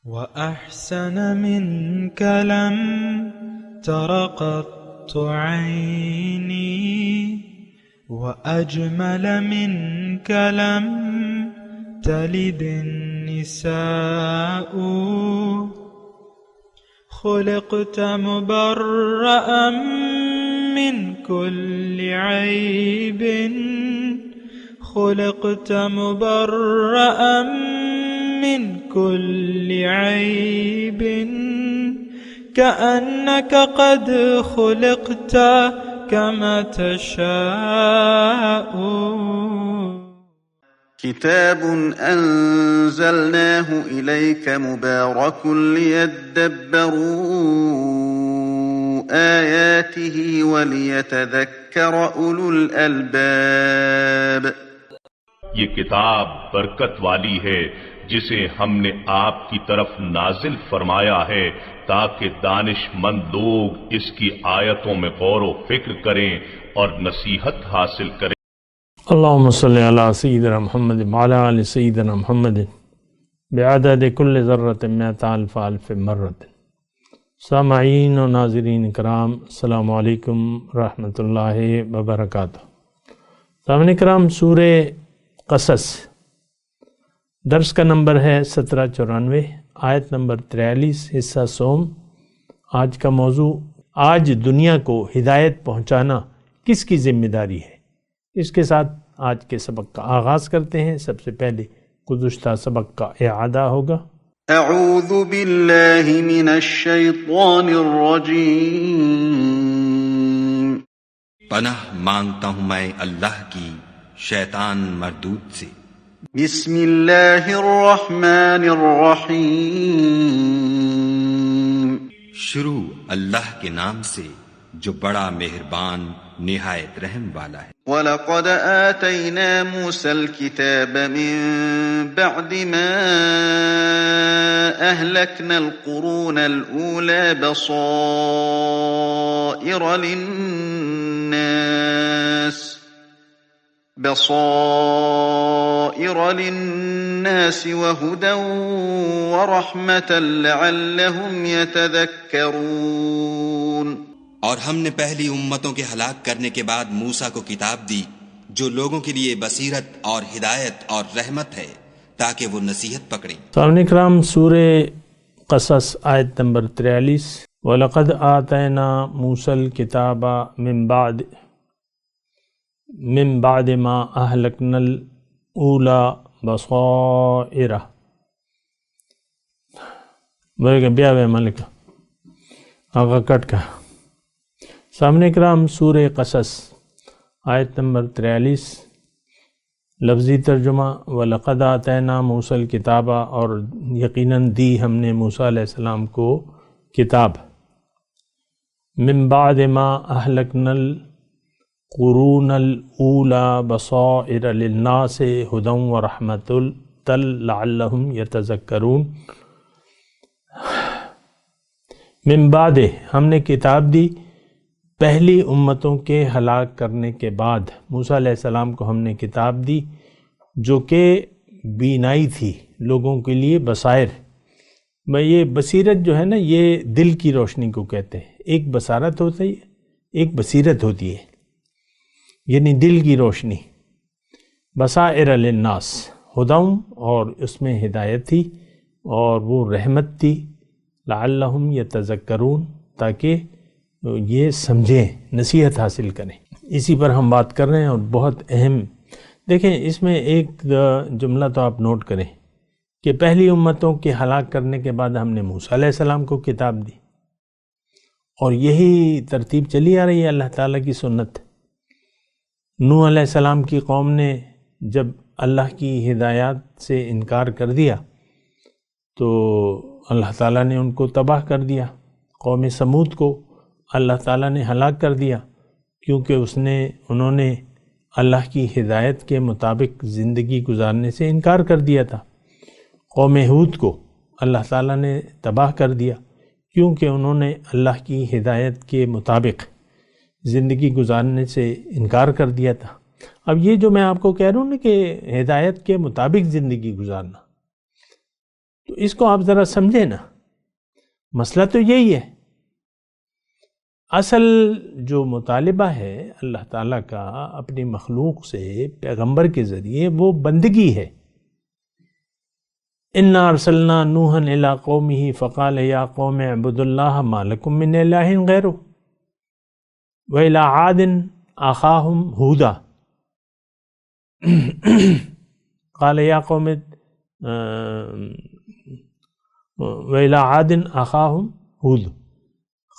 وأحسن منك لم تر قط عيني وأجمل منك لم تلد النساء خلقت مبرأ من كل عيب خلقت مبرأ من كل عيب كأنك قد خلقت كما تشاء. كتاب أنزلناه إليك مبارك ليدبروا آياته وليتذكر أولو الألباب. یہ کتاب برکت والی ہے جسے ہم نے آپ کی طرف نازل فرمایا ہے تاکہ دانش مند لوگ اس کی آیتوں میں غور و فکر کریں اور نصیحت حاصل کریں. اللہم صلی علی سیدنا محمد وعلی آل سیدنا محمد بعدد کل ذرۃ مئۃ الف الف مرۃ. سامعین و ناظرین کرام، السلام علیکم رحمۃ اللہ وبرکاتہ. سامعین کرام، سورہ قصص درس کا نمبر ہے 1794، آیت نمبر 43، حصہ سوم. آج کا موضوع، آج دنیا کو ہدایت پہنچانا کس کی ذمہ داری ہے. اس کے ساتھ آج کے سبق کا آغاز کرتے ہیں. سب سے پہلے گزشتہ سبق کا اعادہ ہوگا. اعوذ باللہ من الشیطان الرجیم. پناہ مانگتا ہوں میں اللہ کی شیطان مردود سے. بسم اللہ الرحمن الرحیم. شروع اللہ کے نام سے جو بڑا مہربان نہایت رحم والا ہے. وَلَقَدْ آتَيْنَا مُوسَى الْكِتَابَ مِن بَعْدِ مَا أَهْلَكْنَا الْقُرُونَ الْأُولَى بَصَائِرَ لِلنَّاسِ وَهُدًى وَرَحْمَةً لَعَلَّهُمْ يَتَذَكَّرُونَ. اور ہم نے پہلی امتوں کے ہلاک کرنے کے بعد موسیٰ کو کتاب دی جو لوگوں کے لیے بصیرت اور ہدایت اور رحمت ہے تاکہ وہ نصیحت پکڑیں. سامعین کرام، سورہ قصص آیت نمبر 43. وَلَقَدْ آتَيْنَا مُوسَى الْكِتَابَ من بعد ما أهلكنا الأولى بصائر. بولے بیا بے ملک آگا کٹ کا. سامنے کرام، سورہ قصص آیت نمبر 43، لفظی ترجمہ وَلَقَدْ آتَيْنَا مُوسَى الْكِتَابَ، اور یقیناً دی ہم نے موسیٰ علیہ السلام کو کتاب. من بعد ما أهلكنا القرون الأولى بصائر للناس هدى ورحمة لعلهم يتذكرون. من بعد، ہم نے کتاب دی پہلی امتوں کے ہلاک کرنے کے بعد. موسیٰ علیہ السلام کو ہم نے کتاب دی جو کہ بینائی تھی، لوگوں کے لیے بصائر. یہ بصیرت جو ہے نا، یہ دل کی روشنی کو کہتے ہیں. ایک بصارت ہوتی ہے، ایک بصیرت ہوتی ہے، یعنی دل کی روشنی. بصائر للناس، ہدم، اور اس میں ہدایت تھی اور وہ رحمت تھی. لعلہم یتذکرون، تاکہ یہ سمجھیں، نصیحت حاصل کریں. اسی پر ہم بات کر رہے ہیں، اور بہت اہم. دیکھیں، اس میں ایک جملہ تو آپ نوٹ کریں کہ پہلی امتوں کے ہلاک کرنے کے بعد ہم نے موسیٰ علیہ السلام کو کتاب دی، اور یہی ترتیب چلی آ رہی ہے، اللہ تعالیٰ کی سنت. نوح علیہ السلام کی قوم نے جب اللہ کی ہدایات سے انکار کر دیا تو اللہ تعالیٰ نے ان کو تباہ کر دیا. قوم سمود کو اللہ تعالیٰ نے ہلاک کر دیا کیونکہ انہوں نے اللہ کی ہدایت کے مطابق زندگی گزارنے سے انکار کر دیا تھا. قوم ہود کو اللہ تعالیٰ نے تباہ کر دیا کیونکہ انہوں نے اللہ کی ہدایت کے مطابق زندگی گزارنے سے انکار کر دیا تھا. اب یہ جو میں آپ کو کہہ رہا ہوں نا کہ ہدایت کے مطابق زندگی گزارنا، تو اس کو آپ ذرا سمجھیں نا، مسئلہ تو یہی ہے۔ اصل جو مطالبہ ہے اللہ تعالیٰ کا اپنی مخلوق سے پیغمبر کے ذریعے، وہ بندگی ہے۔ اِنَّا أَرْسَلْنَا نُوحًا إِلَىٰ قَوْمِهِ فَقَالَ يَا قَوْمِ اعْبُدُوا اللَّهَ مَا لَكُم مِّنْ إِلَٰهٍ غَيْرُهُ وَإِلَىٰ عَادٍ أَخَاهُمْ هُودًا قَالَ يَا قَوْمِ وَإِلَىٰ عَادٍ أَخَاهُمْ هُودٌ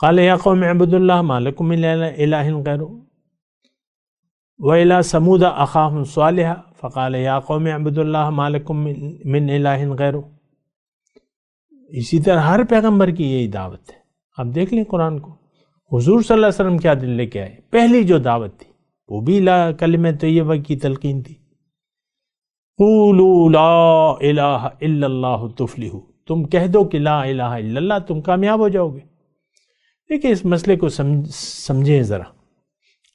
قَالَ يَا قَوْمِ اعْبُدُوا اللَّهَ مَا لَكُم مِّنْ إِلَٰهٍ غَيْرُهُ وَإِلَىٰ ثَمُودَ أَخَاهُمْ صَالِحًا فَقَالَ يَا قَوْمِ اعْبُدُوا اللَّهَ مَا لَكُم مِّنْ إِلَٰهٍ غَيْرُهُ۔ اسی طرح ہر پیغمبر کی یہی دعوت ہے۔ آپ دیکھ لیں قرآن کو، حضور صلی اللہ علیہ وسلم کیا دل لے کے آئے، پہلی جو دعوت تھی وہ بھی کلمہ طیبہ کی تلقین تھی۔ قولوا لا الہ الا اللہ تفلحوا، تم کہہ دو کہ لا الہ الا اللہ، تم کامیاب ہو جاؤ گے۔ دیکھیں اس مسئلے کو سمجھیں ذرا۔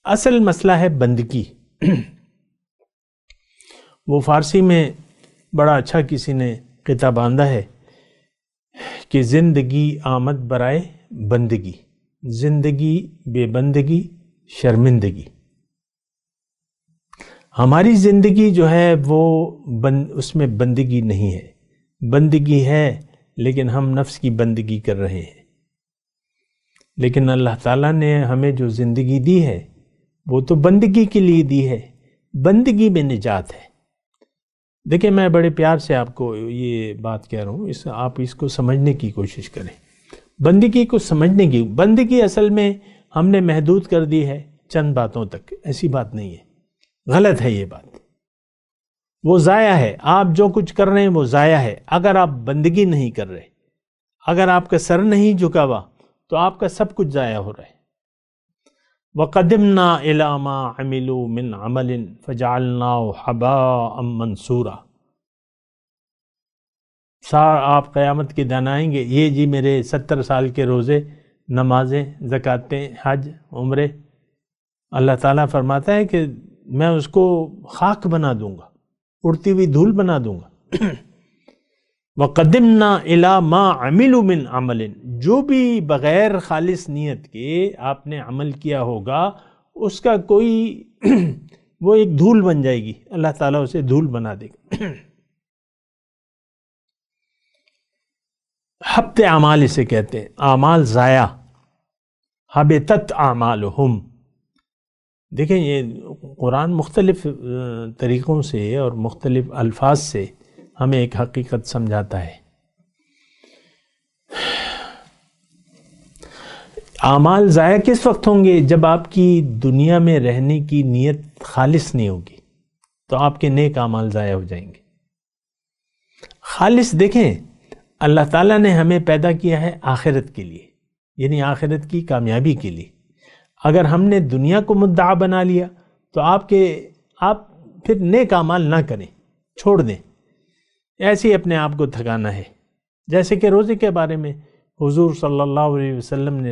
اصل مسئلہ ہے بندگی۔ وہ فارسی میں بڑا اچھا کسی نے قطعہ باندھا ہے کہ زندگی آمد برائے بندگی، زندگی بے بندگی شرمندگی۔ ہماری زندگی جو ہے وہ اس میں بندگی نہیں ہے، بندگی ہے لیکن ہم نفس کی بندگی کر رہے ہیں۔ لیکن اللہ تعالیٰ نے ہمیں جو زندگی دی ہے وہ تو بندگی کے لیے دی ہے، بندگی میں نجات ہے۔ دیکھیں میں بڑے پیار سے آپ کو یہ بات کہہ رہا ہوں، آپ اس کو سمجھنے کی کوشش کریں، بندگی کو سمجھنے کی۔ بندگی اصل میں ہم نے محدود کر دی ہے چند باتوں تک، ایسی بات نہیں ہے، غلط ہے یہ بات، وہ ضائع ہے۔ آپ جو کچھ کر رہے ہیں وہ ضائع ہے اگر آپ بندگی نہیں کر رہے، اگر آپ کا سر نہیں جھکا ہوا تو آپ کا سب کچھ ضائع ہو رہا ہے۔ وَقَدِمْنَا إِلَىٰ مَا عَمِلُوا مِنْ عَمَلٍ فَجَعَلْنَاهُ حَبَاءً مَنْثُورًا۔ آپ قیامت کے دن آئیں گے، یہ جی میرے 70 سال کے روزے، نمازیں، زکاتیں، حج، عمرے، اللہ تعالیٰ فرماتا ہے کہ میں اس کو خاک بنا دوں گا، اڑتی ہوئی دھول بنا دوں گا۔ وَقَدِمْنَا إِلَىٰ مَا عَمِلُوا مِنْ عَمَلٍ، جو بھی بغیر خالص نیت کے آپ نے عمل کیا ہوگا اس کا کوئی وہ ایک دھول بن جائے گی، اللہ تعالیٰ اسے دھول بنا دے گا۔ حبط اعمال اسے کہتے ہیں، اعمال ضائع، حبطت اعمالہم۔ دیکھیں یہ قرآن مختلف طریقوں سے اور مختلف الفاظ سے ہمیں ایک حقیقت سمجھاتا ہے۔ اعمال ضائع کس وقت ہوں گے؟ جب آپ کی دنیا میں رہنے کی نیت خالص نہیں ہوگی تو آپ کے نیک اعمال ضائع ہو جائیں گے۔ خالص، دیکھیں اللہ تعالیٰ نے ہمیں پیدا کیا ہے آخرت کے لیے، یعنی آخرت کی کامیابی کے لیے۔ اگر ہم نے دنیا کو مدعا بنا لیا تو آپ پھر نیک اعمال نہ کریں، چھوڑ دیں، ایسے ہی اپنے آپ کو تھکانا ہے۔ جیسے کہ روزے کے بارے میں حضور صلی اللہ علیہ وسلم نے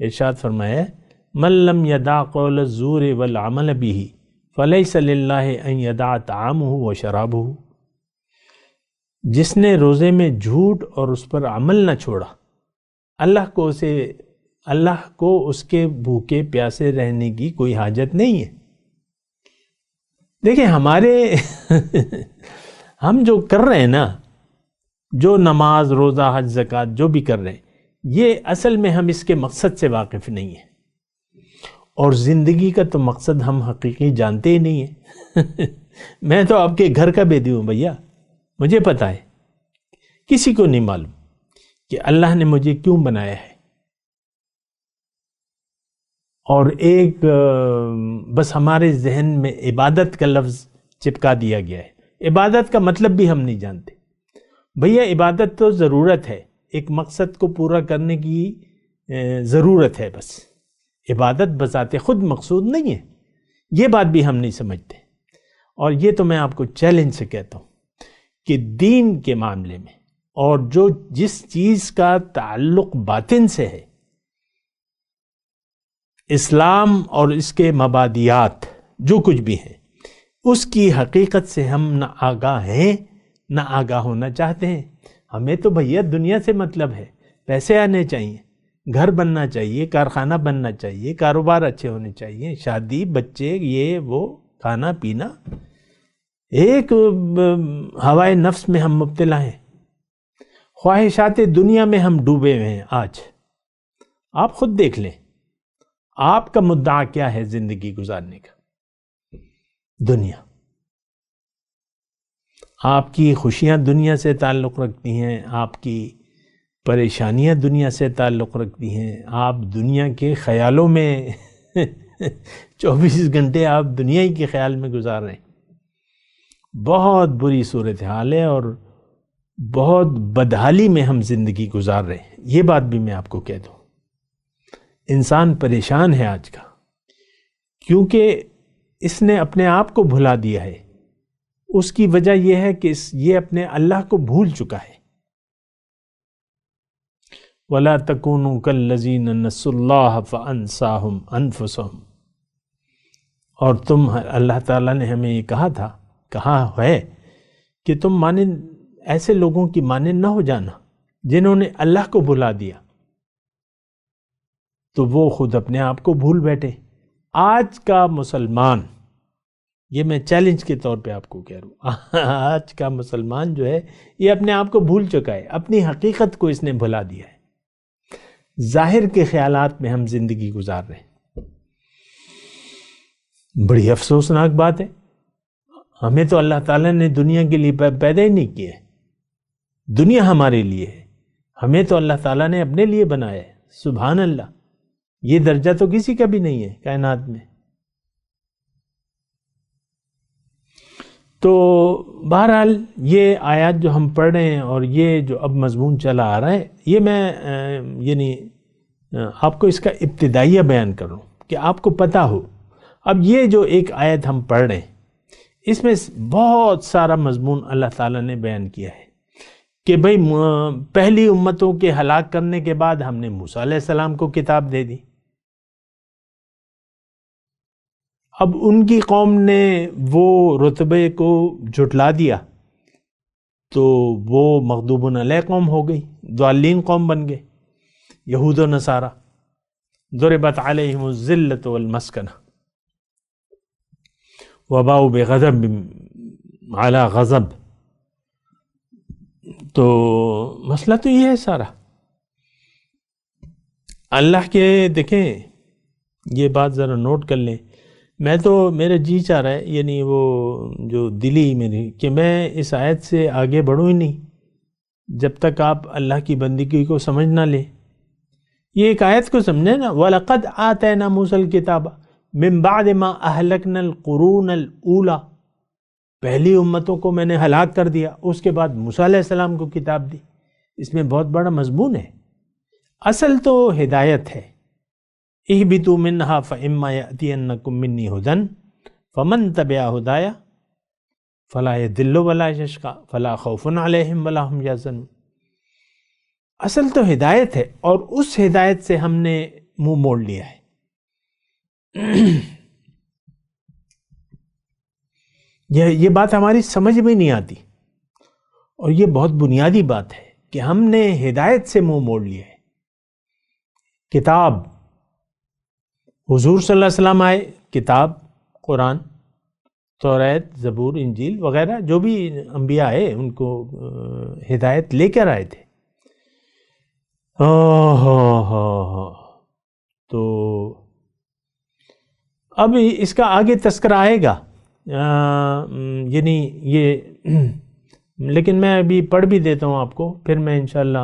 ارشاد فرمایا ہے، من لم يدع قول الزور والعمل به فليس لله ان يدع طعامه وشرابه۔ جس نے روزے میں جھوٹ اور اس پر عمل نہ چھوڑا، اللہ کو اس کے بھوکے پیاسے رہنے کی کوئی حاجت نہیں ہے۔ دیکھیں ہم جو کر رہے ہیں نا، جو نماز، روزہ، حج، زکوٰۃ جو بھی کر رہے ہیں، یہ اصل میں ہم اس کے مقصد سے واقف نہیں ہیں، اور زندگی کا تو مقصد ہم حقیقی جانتے ہی نہیں ہیں۔ میں تو آپ کے گھر کا بیدی ہوں بھیا، مجھے پتہ ہے، کسی کو نہیں معلوم کہ اللہ نے مجھے کیوں بنایا ہے۔ اور ایک بس ہمارے ذہن میں عبادت کا لفظ چپکا دیا گیا ہے، عبادت کا مطلب بھی ہم نہیں جانتے۔ بھیا عبادت تو ضرورت ہے، ایک مقصد کو پورا کرنے کی ضرورت ہے، بس عبادت بذات خود مقصود نہیں ہے، یہ بات بھی ہم نہیں سمجھتے۔ اور یہ تو میں آپ کو چیلنج سے کہتا ہوں کہ دین کے معاملے میں اور جس چیز کا تعلق باطن سے ہے، اسلام اور اس کے مبادیات جو کچھ بھی ہیں، اس کی حقیقت سے ہم نہ آگاہ ہیں نہ آگاہ ہونا چاہتے ہیں۔ ہمیں تو بھیا دنیا سے مطلب ہے، پیسے آنے چاہیے، گھر بننا چاہیے، کارخانہ بننا چاہیے، کاروبار اچھے ہونے چاہیے، شادی، بچے، یہ وہ، کھانا پینا، ایک ہوائے نفس میں ہم مبتلا ہیں، خواہشات دنیا میں ہم ڈوبے ہوئے ہیں۔ آج آپ خود دیکھ لیں، آپ کا مدعا کیا ہے زندگی گزارنے کا؟ دنیا۔ آپ کی خوشیاں دنیا سے تعلق رکھتی ہیں، آپ کی پریشانیاں دنیا سے تعلق رکھتی ہیں، آپ دنیا کے خیالوں میں 24 گھنٹے آپ دنیا ہی کے خیال میں گزار رہے ہیں۔ بہت بری صورتحال ہے اور بہت بدحالی میں ہم زندگی گزار رہے ہیں۔ یہ بات بھی میں آپ کو کہہ دوں، انسان پریشان ہے آج کا، کیونکہ اس نے اپنے آپ کو بھلا دیا ہے۔ اس کی وجہ یہ ہے کہ یہ اپنے اللہ کو بھول چکا ہے۔ وَلَا تَكُونُوا كَالَّذِينَ نَسُوا اللَّهَ فَأَنسَاهُمْ أَنفُسَهُمْ، اور تم، اللہ تعالیٰ نے ہمیں یہ کہا ہے کہ تم ایسے لوگوں کی مانند نہ ہو جانا جنہوں نے اللہ کو بھلا دیا، تو وہ خود اپنے آپ کو بھول بیٹھے۔ آج کا مسلمان، یہ میں چیلنج کے طور پہ آپ کو کہہ رہا ہوں، آج کا مسلمان جو ہے یہ اپنے آپ کو بھول چکا ہے، اپنی حقیقت کو اس نے بھلا دیا ہے۔ ظاہر کے خیالات میں ہم زندگی گزار رہے ہیں۔ بڑی افسوسناک بات ہے، ہمیں تو اللہ تعالیٰ نے دنیا کے لیے پیدا ہی نہیں کیا ہے، دنیا ہمارے لیے ہے، ہمیں تو اللہ تعالیٰ نے اپنے لیے بنایا ہے۔ سبحان اللہ، یہ درجہ تو کسی کا بھی نہیں ہے کائنات میں۔ تو بہرحال یہ آیات جو ہم پڑھ رہے ہیں اور یہ جو اب مضمون چلا آ رہا ہے، یہ میں یعنی آپ کو اس کا ابتدائیہ بیان کر رہا ہوں کہ آپ کو پتہ ہو۔ اب یہ جو ایک آیت ہم پڑھ رہے ہیں، اس میں بہت سارا مضمون اللہ تعالیٰ نے بیان کیا ہے کہ بھئی پہلی امتوں کے ہلاک کرنے کے بعد ہم نے موسیٰ علیہ السلام کو کتاب دے دی، اب ان کی قوم نے وہ رتبے کو جھٹلا دیا تو وہ مغضوب علیہ قوم ہو گئی، ضالین قوم بن گئے، یہود و نصارہ۔ ضربت علیہم الذلۃ والمسکنہ وباؤوا بغضب علی غضب۔ تو مسئلہ تو یہ ہے سارا۔ اللہ کے دیکھیں، یہ بات ذرا نوٹ کر لیں، میں تو میرا جی چاہ رہا ہے، یعنی وہ جو دلی میری، کہ میں اس آیت سے آگے بڑھوں ہی نہیں جب تک آپ اللہ کی بندگی کو سمجھ نہ لیں۔ یہ ایک آیت کو سمجھیں نا، وَلَقَدْ آتَيْنَا مُوسَى الْكِتَابَ مِن بَعْدِ مَا أَهْلَكْنَا الْقُرُونَ الْأُولَى، پہلی امتوں کو میں نے ہلاک کر دیا، اس کے بعد موسیٰ علیہ السلام کو کتاب دی۔ اس میں بہت بڑا مضمون ہے۔ اصل تو ہدایت ہے، اہبطوا منہا فإما یأتینکم منی ھدی فمن تبع ھدایا فلا یضل ولا یشقی فلا خوف علیہم ولا ھم یحزنون۔ اصل تو ہدایت ہے، اور اس ہدایت سے ہم نے منہ موڑ لیا ہے۔ یہ بات ہماری سمجھ میں نہیں آتی، اور یہ بہت بنیادی بات ہے کہ ہم نے ہدایت سے منہ موڑ لیا ہے۔ کتاب، حضور صلی اللہ علیہ وسلم آئے، کتاب قرآن، توریت، زبور، انجیل وغیرہ جو بھی انبیاء آئے ان کو ہدایت لے کر آئے تھے۔ تو اب اس کا آگے تذکرہ آئے گا، یعنی یہ، لیکن میں ابھی پڑھ بھی دیتا ہوں آپ کو، پھر میں انشاءاللہ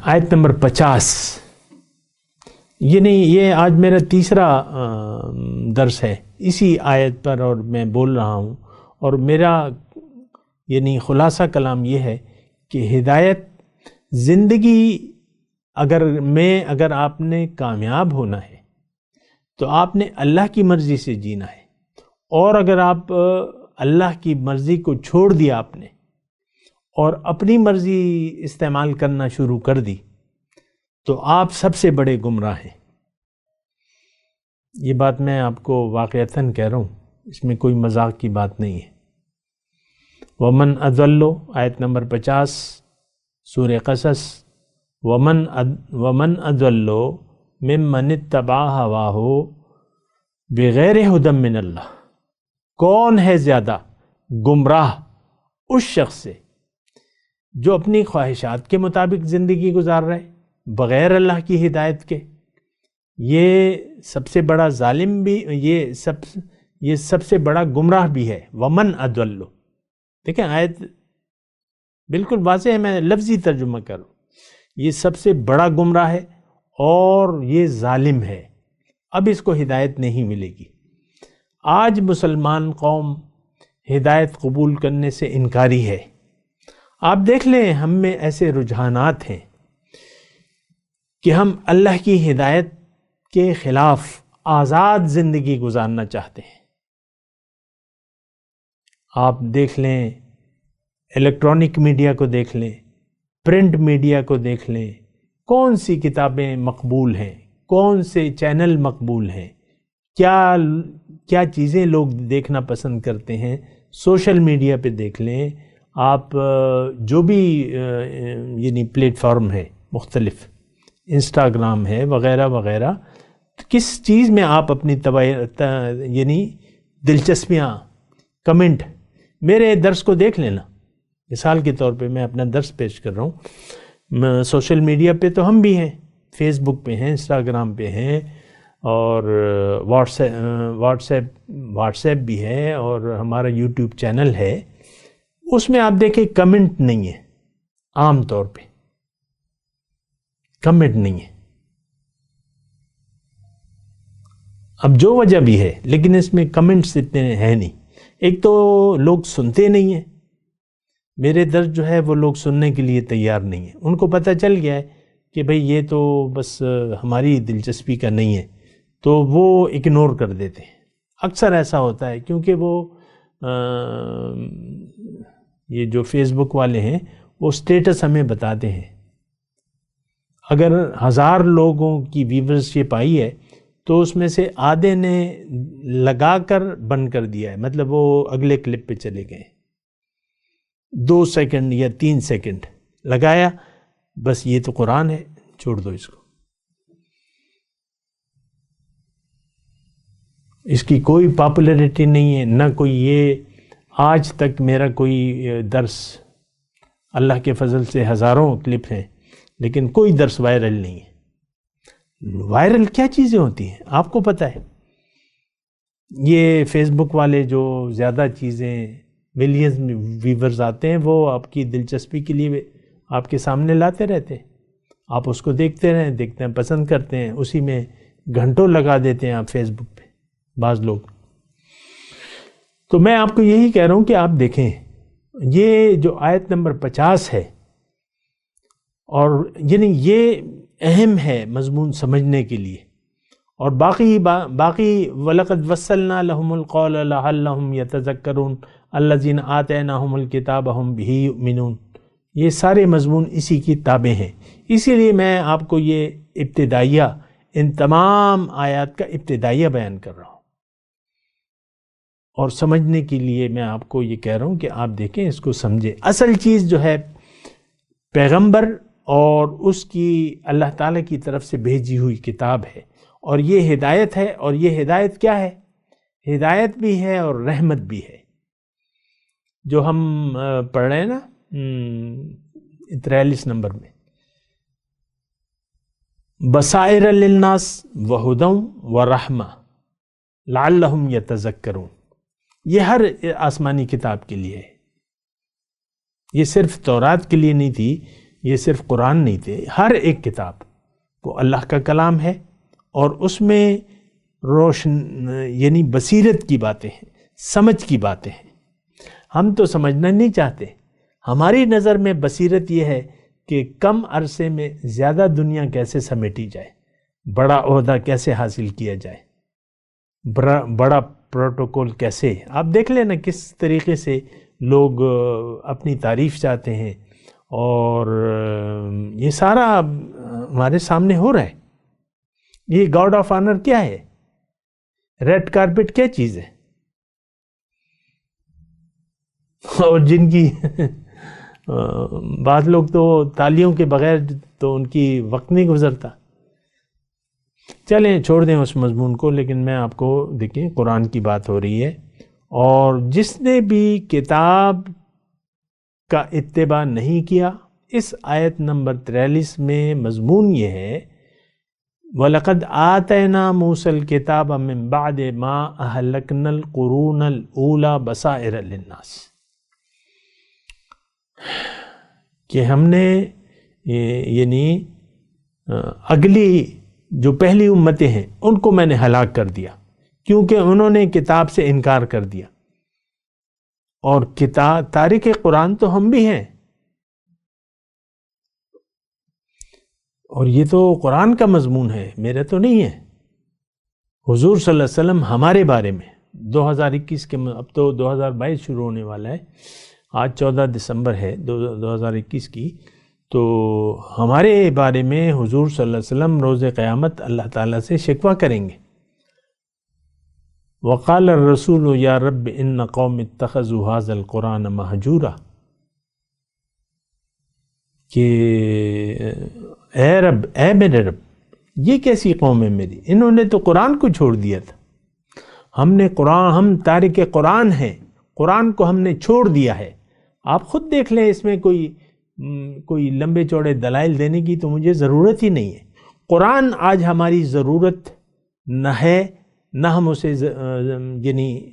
آیت نمبر 50، یعنی یہ آج میرا تیسرا درس ہے اسی آیت پر، اور میں بول رہا ہوں، اور میرا یعنی خلاصہ کلام یہ ہے کہ ہدایت زندگی اگر آپ نے کامیاب ہونا ہے تو آپ نے اللہ کی مرضی سے جینا ہے، اور اگر آپ اللہ کی مرضی کو چھوڑ دیا آپ نے اور اپنی مرضی استعمال کرنا شروع کر دی تو آپ سب سے بڑے گمراہ ہیں۔ یہ بات میں آپ کو واقعتاً کہہ رہا ہوں، اس میں کوئی مذاق کی بات نہیں ہے۔ ومن اضل، آیت نمبر 50 سورہ قصص، ومن اضل ممن اتبع ہواہ بغیر ہدی من اللہ، کون ہے زیادہ گمراہ اس شخص سے جو اپنی خواہشات کے مطابق زندگی گزار رہے بغیر اللہ کی ہدایت کے۔ یہ سب سے بڑا ظالم بھی، یہ سب سے بڑا گمراہ بھی ہے۔ ومن اضل، دیکھیں آیت بالکل واضح ہے، میں لفظی ترجمہ کروں، یہ سب سے بڑا گمراہ ہے اور یہ ظالم ہے، اب اس کو ہدایت نہیں ملے گی۔ آج مسلمان قوم ہدایت قبول کرنے سے انکاری ہے۔ آپ دیکھ لیں ہم میں ایسے رجحانات ہیں کہ ہم اللہ کی ہدایت کے خلاف آزاد زندگی گزارنا چاہتے ہیں۔ آپ دیکھ لیں الیکٹرانک میڈیا کو دیکھ لیں، پرنٹ میڈیا کو دیکھ لیں، کون سی کتابیں مقبول ہیں، کون سے چینل مقبول ہیں، کیا چیزیں لوگ دیکھنا پسند کرتے ہیں۔ سوشل میڈیا پہ دیکھ لیں آپ، جو بھی یعنی پلیٹ فارم ہے مختلف، انسٹاگرام ہے وغیرہ وغیرہ، کس چیز میں آپ اپنی یعنی دلچسپیاں، کمنٹ، میرے درس کو دیکھ لینا، مثال کے طور پہ میں اپنا درس پیش کر رہا ہوں، سوشل میڈیا پہ تو ہم بھی ہیں، فیس بک پہ ہیں، انسٹاگرام پہ ہیں، اور واٹس ایپ بھی ہے، اور ہمارا یوٹیوب چینل ہے، اس میں آپ دیکھیں کمنٹ نہیں ہے، عام طور پہ کمنٹ نہیں ہے۔ اب جو وجہ بھی ہے لیکن اس میں کمنٹس اتنے ہیں نہیں۔ ایک تو لوگ سنتے نہیں ہیں، میرے درس جو ہے وہ لوگ سننے کے لیے تیار نہیں ہیں، ان کو پتہ چل گیا ہے کہ بھئی یہ تو بس ہماری دلچسپی کا نہیں ہے، تو وہ اگنور کر دیتے ہیں۔ اکثر ایسا ہوتا ہے کیونکہ وہ یہ جو فیس بک والے ہیں وہ سٹیٹس ہمیں بتاتے ہیں، اگر 1000 لوگوں کی ویورشپ آئی ہے تو اس میں سے آدھے نے لگا کر بند کر دیا ہے، مطلب وہ اگلے کلپ پہ چلے گئے، 2 سیکنڈ یا 3 سیکنڈ لگایا، بس یہ تو قرآن ہے، چھوڑ دو اس کو، اس کی کوئی پاپولیرٹی نہیں ہے، نہ کوئی، یہ آج تک میرا کوئی درس، اللہ کے فضل سے ہزاروں کلپ ہیں لیکن کوئی درس وائرل نہیں ہے۔ وائرل کیا چیزیں ہوتی ہیں آپ کو پتہ ہے؟ یہ فیس بک والے جو زیادہ چیزیں ملینز ویورز آتے ہیں وہ آپ کی دلچسپی کے لیے آپ کے سامنے لاتے رہتے ہیں، آپ اس کو دیکھتے رہیں، دیکھتے ہیں، پسند کرتے ہیں، اسی میں گھنٹوں لگا دیتے ہیں آپ فیس بک پہ بعض لوگ۔ تو میں آپ کو یہی کہہ رہا ہوں کہ آپ دیکھیں یہ جو آیت نمبر 50 ہے، اور یعنی یہ اہم ہے مضمون سمجھنے کے لیے، اور باقی وَلَقَدْ وَصَّلْنَا لَهُمُ الْقَوْلَ لَعَلَّهُمْ يَتَذَكَّرُونَ الَّذِينَ آتَيْنَاهُمُ الْكِتَابَ هُمْ بِهِ يُؤْمِنُونَ، یہ سارے مضمون اسی کی تابع ہیں۔ اسی لیے میں آپ کو یہ ابتدائیہ، ان تمام آیات کا ابتدائیہ بیان کر رہا ہوں، اور سمجھنے کے لیے میں آپ کو یہ کہہ رہا ہوں کہ آپ دیکھیں، اس کو سمجھیں۔ اصل چیز جو ہے پیغمبر اور اس کی اللہ تعالیٰ کی طرف سے بھیجی ہوئی کتاب ہے، اور یہ ہدایت ہے، اور یہ ہدایت کیا ہے؟ ہدایت بھی ہے اور رحمت بھی ہے۔ جو ہم پڑھ رہے ہیں نا 43 نمبر میں، بصائر للناس وہدی ورحمہ لعلہم یتذکرون، یہ ہر آسمانی کتاب کے لیے ہے، یہ صرف تورات کے لیے نہیں تھی، یہ صرف قرآن نہیں تھے، ہر ایک کتاب وہ اللہ کا کلام ہے، اور اس میں روشن یعنی بصیرت کی باتیں ہیں، سمجھ کی باتیں ہیں۔ ہم تو سمجھنا نہیں چاہتے، ہماری نظر میں بصیرت یہ ہے کہ کم عرصے میں زیادہ دنیا کیسے سمیٹی جائے، بڑا عہدہ کیسے حاصل کیا جائے، بڑا پروٹوکول کیسے۔ آپ دیکھ لیں نا کس طریقے سے لوگ اپنی تعریف چاہتے ہیں، اور یہ سارا ہمارے سامنے ہو رہا ہے۔ یہ گارڈ آف آنر کیا ہے؟ ریڈ کارپٹ کیا چیز ہے؟ اور جن کی بعض لوگ تو تالیوں کے بغیر تو ان کی وقت نہیں گزرتا. چلیں چھوڑ دیں اس مضمون کو. لیکن میں آپ کو دیکھیں قرآن کی بات ہو رہی ہے، اور جس نے بھی کتاب کا اتباع نہیں کیا، اس آیت نمبر 43 میں مضمون یہ ہے وَلَقَدْ آتَيْنَا مُوسَى الْكِتَابَ مِن بَعْدِ مَا أَهْلَكْنَا الْقُرُونَ الْأُولَى بَصَائِرَ لِلنَّاسِ، کہ ہم نے یعنی اگلی جو پہلی امتیں ہیں ان کو میں نے ہلاک کر دیا کیونکہ انہوں نے کتاب سے انکار کر دیا. اور کتاب تارک قرآن تو ہم بھی ہیں، اور یہ تو قرآن کا مضمون ہے، میرا تو نہیں ہے. حضور صلی اللہ علیہ وسلم ہمارے بارے میں 2021 کے، اب تو 2022 شروع ہونے والا ہے، آج 14 دسمبر ہے 2021 کی، تو ہمارے بارے میں حضور صلی اللہ علیہ وسلم روز قیامت اللہ تعالیٰ سے شکوہ کریں گے. وقال الرسول یا رب ان قوم اتخذوا هذا القرآن مہجورا، کہ اے رب، اے میرے رب، یہ کیسی قوم ہے میری، انہوں نے تو قرآن کو چھوڑ دیا تھا. ہم تارک قرآن ہیں، قرآن کو ہم نے چھوڑ دیا ہے. آپ خود دیکھ لیں، اس میں کوئی لمبے چوڑے دلائل دینے کی تو مجھے ضرورت ہی نہیں ہے. قرآن آج ہماری ضرورت نہ ہے، نہ ہم اسے یعنی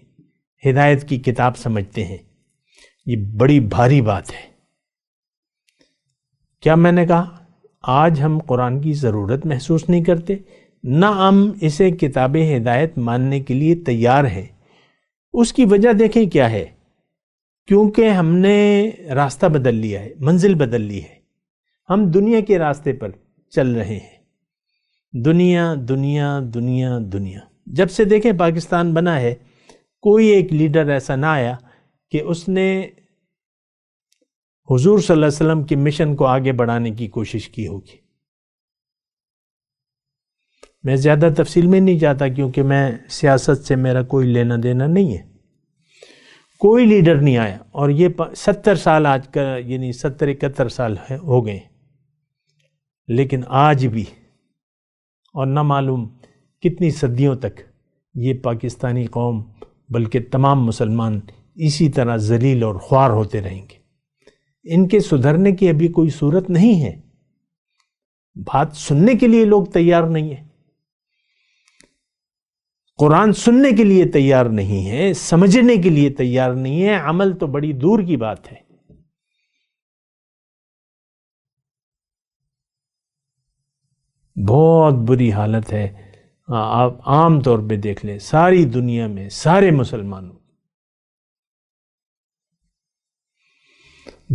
ہدایت کی کتاب سمجھتے ہیں. یہ بڑی بھاری بات ہے. کیا میں نے کہا آج ہم قرآن کی ضرورت محسوس نہیں کرتے، نہ ہم اسے کتاب ہدایت ماننے کے لیے تیار ہیں. اس کی وجہ دیکھیں کیا ہے، کیونکہ ہم نے راستہ بدل لیا ہے، منزل بدل لی ہے. ہم دنیا کے راستے پر چل رہے ہیں. دنیا دنیا دنیا دنیا. جب سے دیکھیں پاکستان بنا ہے، کوئی ایک لیڈر ایسا نہ آیا کہ اس نے حضور صلی اللہ علیہ وسلم کے مشن کو آگے بڑھانے کی کوشش کی ہوگی. میں زیادہ تفصیل میں نہیں جاتا کیونکہ میں سیاست سے میرا کوئی لینا دینا نہیں ہے. کوئی لیڈر نہیں آیا، اور یہ 70 سال آج کا یعنی 70-71 سال ہو گئے. لیکن آج بھی، اور نہ معلوم کتنی صدیوں تک، یہ پاکستانی قوم بلکہ تمام مسلمان اسی طرح ذلیل اور خوار ہوتے رہیں گے. ان کے سدھرنے کی ابھی کوئی صورت نہیں ہے. بات سننے کے لیے لوگ تیار نہیں ہیں، قرآن سننے کے لیے تیار نہیں ہے، سمجھنے کے لیے تیار نہیں ہے. عمل تو بڑی دور کی بات ہے. بہت بری حالت ہے. آپ عام طور پہ دیکھ لیں ساری دنیا میں سارے مسلمانوں،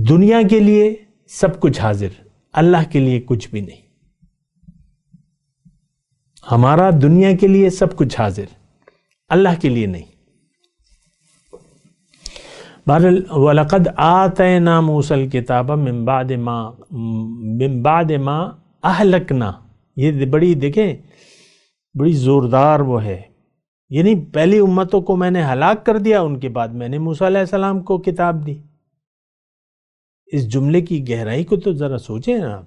دنیا کے لیے سب کچھ حاضر، اللہ کے لیے کچھ بھی نہیں. ہمارا دنیا کے لیے سب کچھ حاضر، اللہ کے لیے نہیں. بہرحال وَلَقَدْ آتَيْنَا مُوسَى الْكِتَابَ مِن بَعْدِ مَا أَهْلَكْنَا. یہ بڑی دیکھیں بڑی زوردار وہ ہے، یعنی پہلی امتوں کو میں نے ہلاک کر دیا، ان کے بعد میں نے موسیٰ علیہ السلام کو کتاب دی. اس جملے کی گہرائی کو تو ذرا سوچیں نا آپ.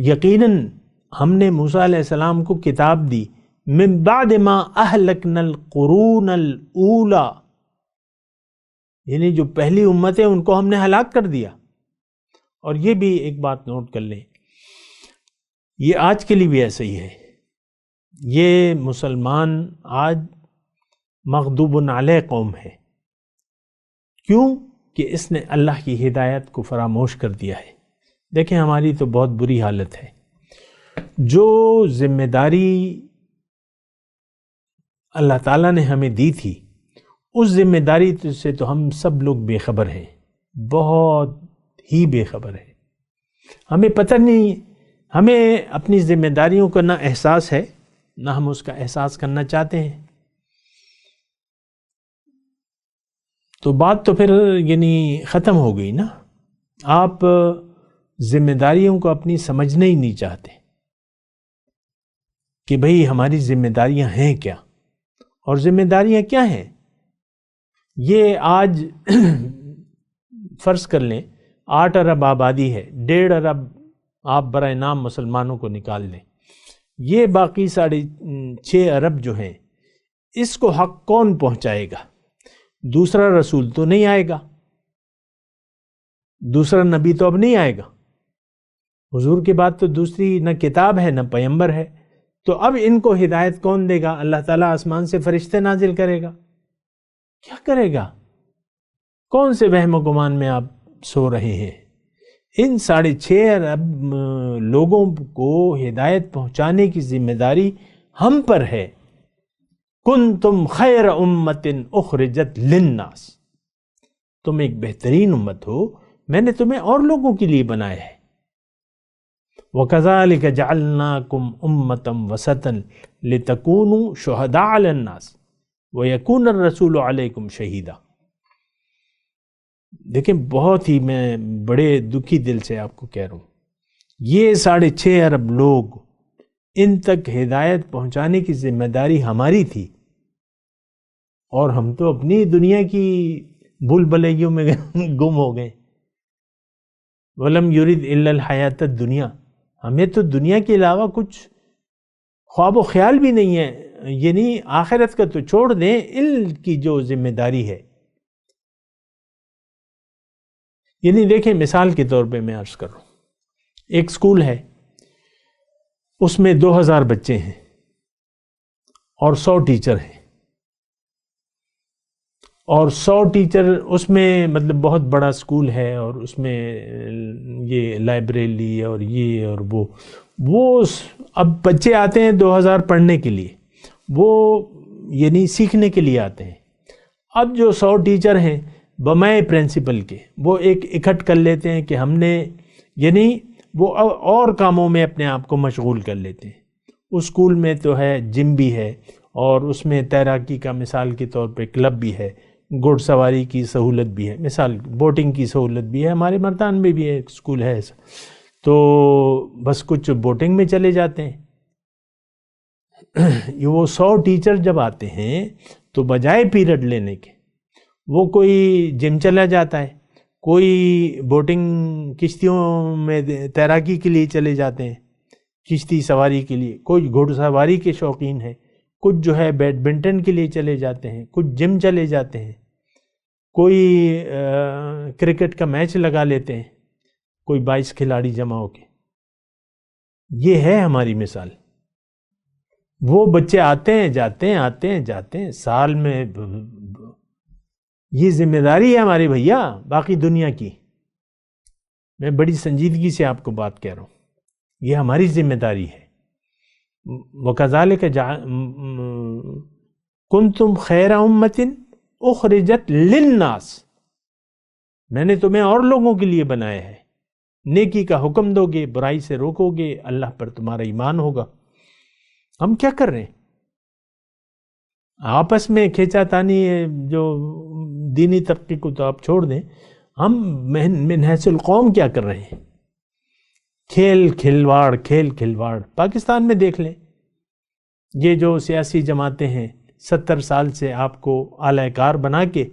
یقیناً ہم نے موسیٰ علیہ السلام کو کتاب دی من بعد ما اہلکنا القرون الاولی، یعنی جو پہلی امتیں ان کو ہم نے ہلاک کر دیا. اور یہ بھی ایک بات نوٹ کر لیں، یہ آج کے لیے بھی ایسا ہی ہے. یہ مسلمان آج مغضوب علیہ قوم ہے. کیوں؟ کہ اس نے اللہ کی ہدایت کو فراموش کر دیا ہے. دیکھیں ہماری تو بہت بری حالت ہے. جو ذمہ داری اللہ تعالیٰ نے ہمیں دی تھی، اس ذمہ داری سے تو ہم سب لوگ بے خبر ہیں، بہت ہی بے خبر ہیں. ہمیں پتہ نہیں، ہمیں اپنی ذمہ داریوں کا نہ احساس ہے، نہ ہم اس کا احساس کرنا چاہتے ہیں. تو بات تو پھر یعنی ختم ہو گئی نا. آپ ذمہ داریوں کو اپنی سمجھنا ہی نہیں چاہتے کہ بھئی ہماری ذمہ داریاں ہیں کیا، اور ذمہ داریاں کیا ہیں. یہ آج فرض کر لیں 8 ارب آبادی ہے، 1.5 ارب آپ برائے نام مسلمانوں کو نکال لیں، یہ باقی 6.5 ارب جو ہیں اس کو حق کون پہنچائے گا؟ دوسرا رسول تو نہیں آئے گا، دوسرا نبی تو اب نہیں آئے گا، حضور کے بعد تو دوسری نہ کتاب ہے نہ پیغمبر ہے. تو اب ان کو ہدایت کون دے گا؟ اللہ تعالیٰ آسمان سے فرشتے نازل کرے گا؟ کیا کرے گا؟ کون سے وہم و گمان میں آپ سو رہے ہیں؟ ان 6.5 ارب لوگوں کو ہدایت پہنچانے کی ذمہ داری ہم پر ہے. کنتم خیر امت اخرجت للناس، تم ایک بہترین امت ہو، میں نے تمہیں اور لوگوں کے لیے بنایا ہے. وَكَذَلِكَ جَعَلْنَاكُمْ أُمَّةً وَسَطًا لِتَكُونُوا شُهَدَاءَ عَلَى النَّاسِ وَيَكُونَ الرَّسُولُ عَلَيْكُمْ شَهِيدًا. دیکھیں بہت ہی میں بڑے دکھی دل سے آپ کو کہہ رہا ہوں، یہ 6.5 ارب لوگ، ان تک ہدایت پہنچانے کی ذمہ داری ہماری تھی، اور ہم تو اپنی دنیا کی بھول بھلیوں میں گم ہو گئے. وَلَمْ يُرِدْ إِلَّا الْحَيَاةَ الدُّنْيَا، ہمیں تو دنیا کے علاوہ کچھ خواب و خیال بھی نہیں ہے. یعنی آخرت کا تو چھوڑ دیں، علم کی جو ذمہ داری ہے. یعنی دیکھیں مثال کے طور پہ میں عرض کر رہا ہوں، ایک سکول ہے، اس میں 2000 بچے ہیں اور 100 ٹیچر ہیں، اور 100 ٹیچر اس میں مطلب بہت بڑا سکول ہے، اور اس میں یہ لائبریری اور یہ اور وہ اب بچے آتے ہیں 2000 پڑھنے کے لیے، وہ یعنی سیکھنے کے لیے آتے ہیں. اب جو 100 ٹیچر ہیں بمائے پرنسپل کے، وہ ایک اکٹھ کر لیتے ہیں کہ ہم نے، یعنی وہ اور کاموں میں اپنے آپ کو مشغول کر لیتے ہیں. اس سکول میں تو ہے جم بھی ہے، اور اس میں تیراکی کا مثال کے طور پہ کلب بھی ہے، گھڑ سواری کی سہولت بھی ہے، مثال بوٹنگ کی سہولت بھی ہے. ہمارے ملتان میں بھی ایک سکول ہے ایسا، تو بس کچھ بوٹنگ میں چلے جاتے ہیں. وہ 100 ٹیچر جب آتے ہیں تو بجائے پیریڈ لینے کے وہ کوئی جم چلا جاتا ہے، کوئی بوٹنگ کشتیوں میں تیراکی کے لیے چلے جاتے ہیں، کشتی سواری کے لیے، کوئی گھڑ سواری کے شوقین ہے، کچھ جو ہے بیڈمنٹن کے لیے چلے جاتے ہیں، کچھ جم چلے جاتے ہیں، کوئی کرکٹ کا میچ لگا لیتے ہیں، کوئی 22 کھلاڑی جمع ہو کے. یہ ہے ہماری مثال. وہ بچے آتے ہیں جاتے ہیں، آتے ہیں جاتے ہیں، سال میں یہ ذمہ داری ہے ہماری بھیا باقی دنیا کی. میں بڑی سنجیدگی سے آپ کو بات کہہ رہا ہوں، یہ ہماری ذمہ داری ہے. وَكَذَلِكَ كُنْتُمْ خَيْرَ أُمَّةٍ أُخْرِجَتْ لِلنَّاسِ، میں نے تمہیں اور لوگوں کے لیے بنایا ہے. نیکی کا حکم دو گے، برائی سے روکو گے، اللہ پر تمہارا ایمان ہوگا. ہم کیا کر رہے ہیں؟ آپس میں کھینچا تانی جو دینی طبقے کو تو آپ چھوڑ دیں، ہم من حیث القوم کیا کر رہے ہیں؟ کھیل کھلواڑ. پاکستان میں دیکھ لیں، یہ جو سیاسی جماعتیں ہیں 70 سال سے آپ کو اعلی کار بنا کے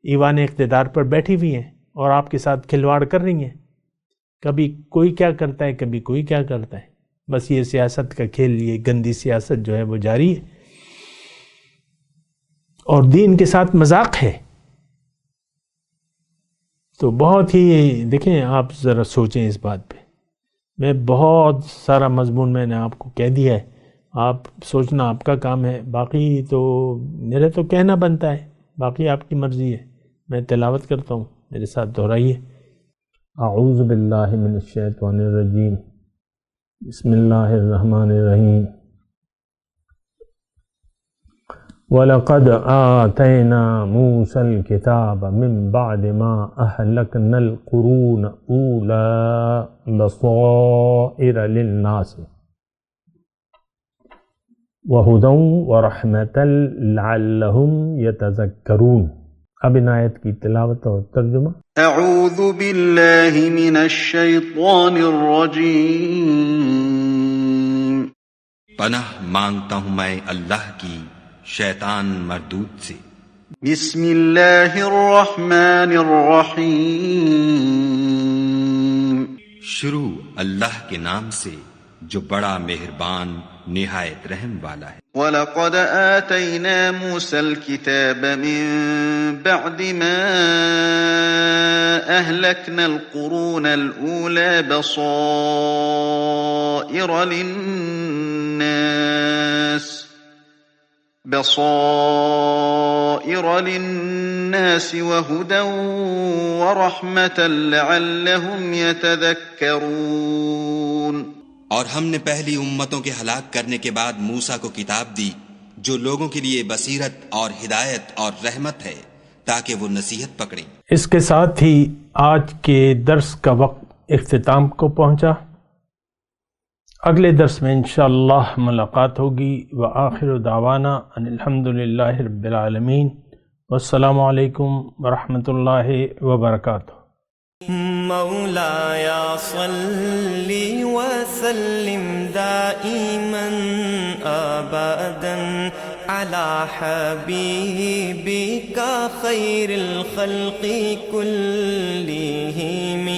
ایوان اقتدار پر بیٹھی ہوئی ہیں اور آپ کے ساتھ کھلواڑ کر رہی ہیں. کبھی کوئی کیا کرتا ہے، کبھی کوئی کیا کرتا ہے. بس یہ سیاست کا کھیل، یہ گندی سیاست جو ہے وہ جاری ہے، اور دین کے ساتھ مذاق ہے. تو بہت ہی دیکھیں، آپ ذرا سوچیں اس بات پہ. میں بہت سارا مضمون میں نے آپ کو کہہ دیا ہے، آپ سوچنا آپ کا کام ہے، باقی تو میرے تو کہنا بنتا ہے، باقی آپ کی مرضی ہے. میں تلاوت کرتا ہوں، میرے ساتھ دہرائیے. اعوذ باللہ من الشیطان الرجیم، بسم اللہ الرحمن الرحیم. وَلَقَدْ آتَيْنَا مُوسَى الْكِتَابَ مِنْ بَعْدِ مَا أَهْلَكْنَا الْقُرُونَ الْأُولَى بَصَائِرَ لِلنَّاسِ وَهُدًى وَرَحْمَةً لَعَلَّهُمْ يَتَذَكَّرُونَ. اب ان آیت کی تلاوت اور ترجمہ. اعوذ باللہ من الشیطان الرجیم. پناہ مانگتا ہوں میں اللہ کی شیطان مردود سے۔ بسم اللہ الرحمن الرحیم۔ شروع اللہ کے نام سے جو بڑا مہربان نہایت رحم والا ہے۔ وَلَقَدْ آتَيْنَا مُوسَى الْكِتَابَ مِن بَعْدِ مَا أَهْلَكْنَا الْقُرُونَ الْأُولَى بَصَائِرَ لِلنَّاسِ وَهُدًى وَرَحْمَةً لَعَلَّهُمْ يَتَذَكَّرُونَ۔ اور ہم نے پہلی امتوں کے ہلاک کرنے کے بعد موسیٰ کو کتاب دی جو لوگوں کے لیے بصیرت اور ہدایت اور رحمت ہے تاکہ وہ نصیحت پکڑیں۔ اس کے ساتھ ہی آج کے درس کا وقت اختتام کو پہنچا۔ اگلے درس میں انشاءاللہ ملاقات ہوگی۔ وآخر دعوانا ان الحمدللہ رب العالمین، والسلام علیکم ورحمۃ اللہ وبرکاتہ۔ مولاي صل وسلم دائما ابدا على حبيبك خير الخلق كلهم